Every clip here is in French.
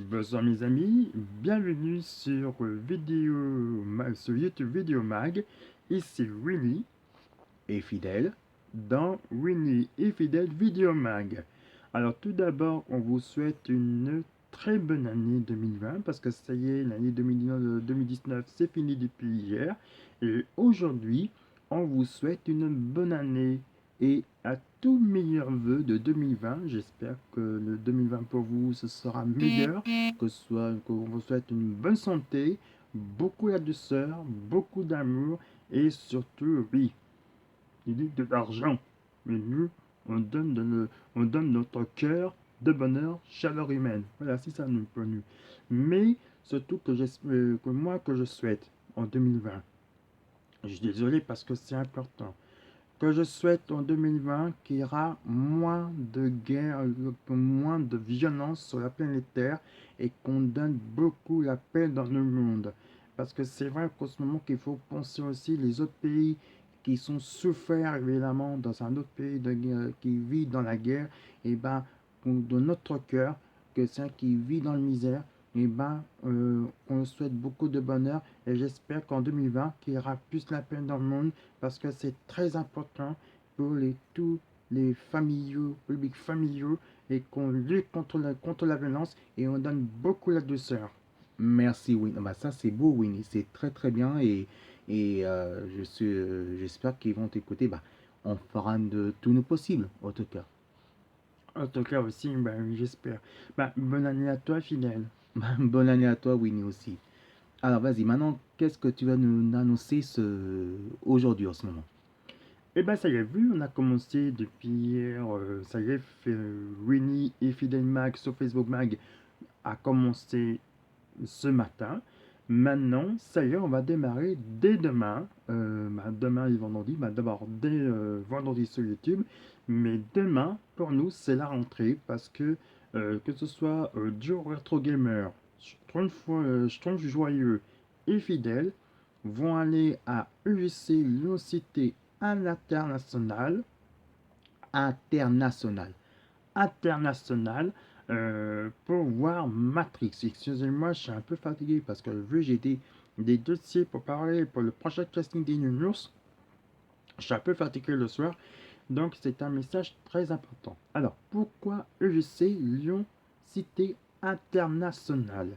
Bonsoir mes amis, bienvenue sur sur YouTube Vidéo Mag. Ici Winnie et Fidèle dans Winnie et Fidèle Vidéo Mag. Alors tout d'abord, on vous souhaite une très bonne année 2020 parce que ça y est, l'année 2019 c'est fini depuis hier. Et aujourd'hui, on vous souhaite une bonne année et à tout meilleurs vœux de 2020. J'espère que le 2020 pour vous ce sera meilleur, qu'on vous souhaite une bonne santé, beaucoup de douceur, beaucoup d'amour et surtout, oui, il dit de l'argent. Mais nous, on donne notre cœur de bonheur, chaleur humaine. Voilà, c'est ça nous pour nous. Mais surtout que je souhaite en 2020. Je suis désolé parce que c'est important. Que je souhaite en 2020 qu'il y aura moins de guerre, moins de violence sur la planète Terre et qu'on donne beaucoup la paix dans le monde. Parce que c'est vrai qu'en ce moment qu'il faut penser aussi les autres pays qui sont souffert évidemment dans un autre pays qui vit dans la guerre, et ben de notre cœur, que c'est un qui vit dans la misère, et ben on souhaite beaucoup de bonheur et j'espère qu'en 2020 qu'il y aura plus la paix dans le monde parce que c'est très important pour tous les familiaux, publics familiaux, et qu'on lutte contre la violence et on donne beaucoup la douceur. Merci, Winnie. Bah, ça, c'est beau, Winnie. C'est très, très bien. J'espère qu'ils vont t'écouter. Bah, on fera de tout nos possible, en tout cas. En tout cas aussi, ben, j'espère. Ben, bonne année à toi, fidèle. Bah, bonne année à toi, Winnie, aussi. Alors, vas-y, maintenant, qu'est-ce que tu vas nous annoncer aujourd'hui, en ce moment? Et ben ça y est, vu, on a commencé depuis hier, ça y est, Winnie et Fidèle Mag sur Facebook Mag a commencé ce matin. Maintenant, ça y est, on va démarrer dès demain. Demain et vendredi. D'abord, dès vendredi sur YouTube. Mais demain, pour nous, c'est la rentrée parce que ce soit Joe Retro Gamer, Schtroumpf Joyeux et Fidèle vont aller à UGC Lyon Cité à l'international. International. International pour voir Matrix. Excusez-moi, je suis un peu fatigué parce que vu j'ai des dossiers pour parler pour le prochain casting des News, je suis un peu fatigué le soir, donc c'est un message très important. Alors, pourquoi EGC Lyon Cité Internationale?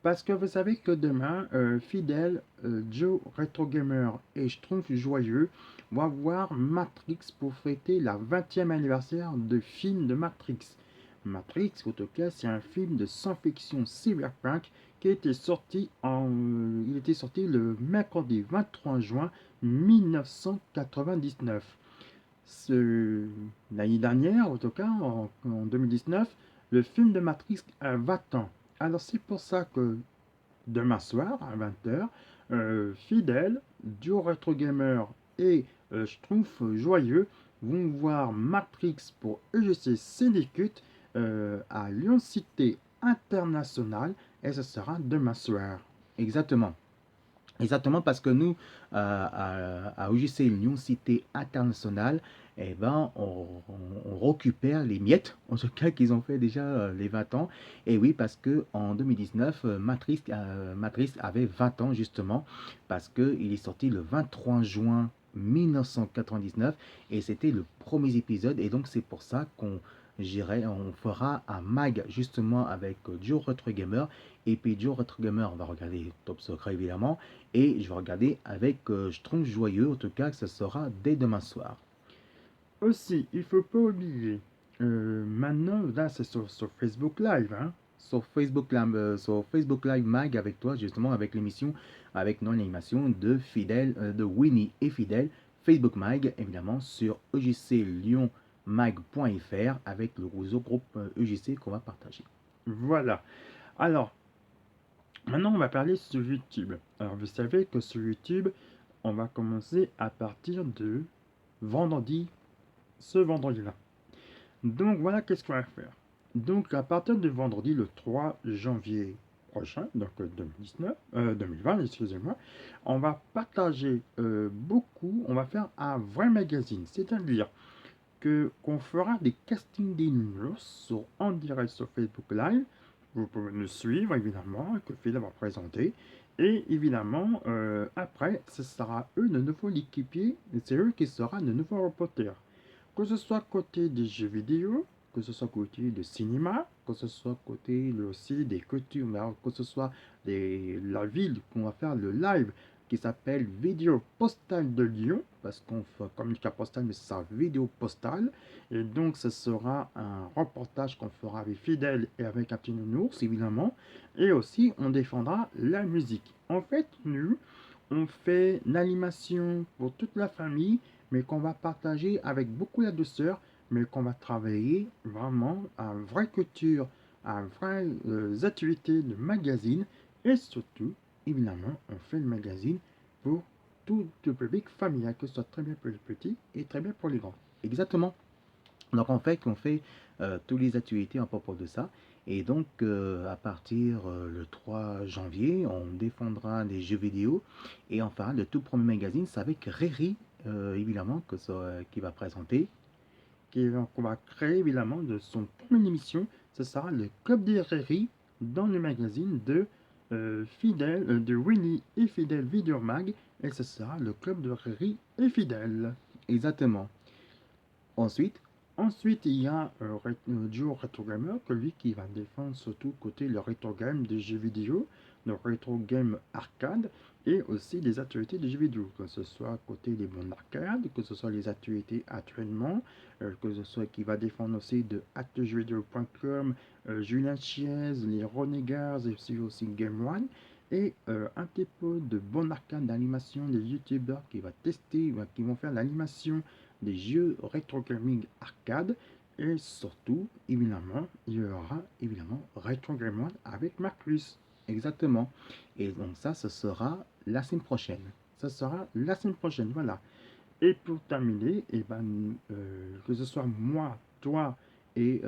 Parce que vous savez que demain, Fidèle, Joe Retro Gamer et Schtroumpf Joyeux vont voir Matrix pour fêter la 20e anniversaire de film de Matrix. Matrix, en tout cas, c'est un film de science-fiction cyberpunk qui il était sorti le mercredi 23 juin 1999. L'année dernière, en tout cas, en 2019, le film de Matrix a 20 ans. Alors c'est pour ça que demain soir à 20 h, Fidèle, Duo Retro Gamer et Schtroumpf Joyeux vont voir Matrix pour EGC Syndicate à Lyon Cité International et ce sera demain soir. Exactement. Exactement, parce que nous, à UJC Lyon Cité Internationale, eh ben, on récupère les miettes, en tout cas qu'ils ont fait déjà les 20 ans. Et oui, parce que en 2019, Matrice avait 20 ans justement, parce qu'il est sorti le 23 juin 1999, et c'était le premier épisode. Et donc c'est pour ça on fera un mag justement avec Joe Retro Gamer. Et puis Joe Retro Gamer, on va regarder Top Secret évidemment. Et je vais regarder avec Schtroumpf Joyeux, en tout cas, que ce sera dès demain soir. Aussi, il faut pas oublier, maintenant, là c'est sur Facebook Live, hein. Sur Facebook Live Mag avec toi, justement, avec l'émission, avec non l'animation de Fidèle, de Winnie et Fidèle. Facebook Mag, évidemment, sur egclyonmag.fr avec le réseau groupe EGC qu'on va partager. Voilà. Alors, maintenant on va parler sur YouTube. Alors vous savez que sur YouTube, on va commencer à partir de vendredi, ce vendredi-là. Donc voilà qu'est-ce qu'on va faire. Donc à partir de vendredi le 3 janvier prochain, donc 2020, excusez-moi, on va partager beaucoup, on va faire un vrai magazine, c'est-à-dire qu'on fera des castings des news en direct sur Facebook Live Vous pouvez nous suivre, évidemment, que Phil va présenter. Et évidemment, après, ce sera eux de nouveaux équipiers, et c'est eux qui seront de nouveaux reporters. Que ce soit côté des jeux vidéo, que ce soit côté du cinéma, que ce soit côté aussi des coutumes, que ce soit la ville qu'on va faire le live qui s'appelle Vidéo Postale de Lyon, parce qu'on fait communiqué postal, mais c'est ça, vidéo postale. Et donc, ce sera un reportage qu'on fera avec Fidèle et avec un petit nounours, évidemment. Et aussi, on défendra la musique. En fait, nous, on fait l'animation pour toute la famille, mais qu'on va partager avec beaucoup la douceur, mais qu'on va travailler vraiment à une vraie culture, à vraies activités de magazine, et surtout, évidemment, on fait le magazine pour tout le public familial, que ce soit très bien pour les petits et très bien pour les grands. Exactement. Donc en fait, on fait toutes les activités en propos de ça. Et donc à partir le 3 janvier, on défendra des jeux vidéo. Et enfin, le tout premier magazine, c'est avec Riri, évidemment, qui va présenter. Qu'on va créer évidemment de son première émission. Ce sera le Club des Riri dans le magazine de Fidèle, de Winnie et Fidèle Video Mag. Et ce sera le Club de Riri et Fidèle. Exactement. Ensuite, il y a Duo Retro Gamer, que lui qui va défendre surtout côté le rétro game des jeux vidéo, le rétro game arcade, et aussi des actualités des jeux vidéo, que ce soit côté des bons arcades, que ce soit les actualités actuellement, que ce soit qui va défendre aussi de actejeuxvideo.com, Julien Chiez, les Renegars, et aussi Game One, et un petit peu de bon arcade d'animation des youtubeurs qui va tester, qui vont faire l'animation des jeux rétro gaming arcade, et surtout évidemment il y aura évidemment Retro Game One avec Marcus. Exactement. Et donc ça, ce sera la semaine prochaine. Ça sera la semaine prochaine, voilà. Et pour terminer, que ce soit moi, toi et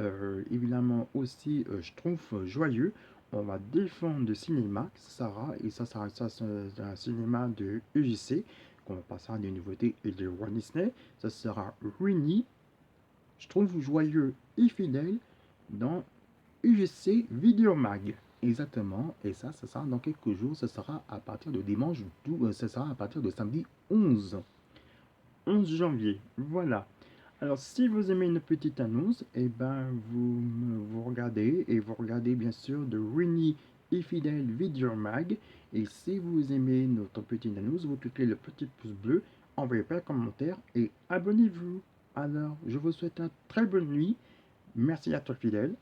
évidemment aussi je trouve joyeux, on va défendre le cinéma, ça sera un cinéma de UJC, qu'on passera des nouveautés et de Walt Disney. Ça sera Winnie, je trouve joyeux et fidèle dans UGC Video Mag. Exactement. Et ça sera dans quelques jours. Ce sera à partir de dimanche, ce sera à partir de samedi 11. 11 janvier, voilà. Alors, si vous aimez une petite annonce, et ben vous regardez, et vous regardez bien sûr de Winnie et Fidèle Video Mag. Et si vous aimez notre petite annonce, vous cliquez le petit pouce bleu, envoyez pas un commentaire et abonnez-vous. Alors, je vous souhaite une très bonne nuit. Merci à toi, Fidèle.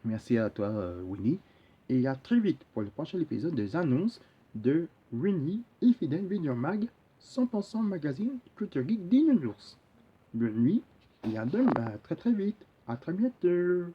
Merci à toi, Winnie. Et à très vite pour le prochain épisode des annonces de Winnie et Fidèle Video Mag, 100% magazine culture geek des nounours. Bonne nuit et à demain, très très vite. À très bientôt.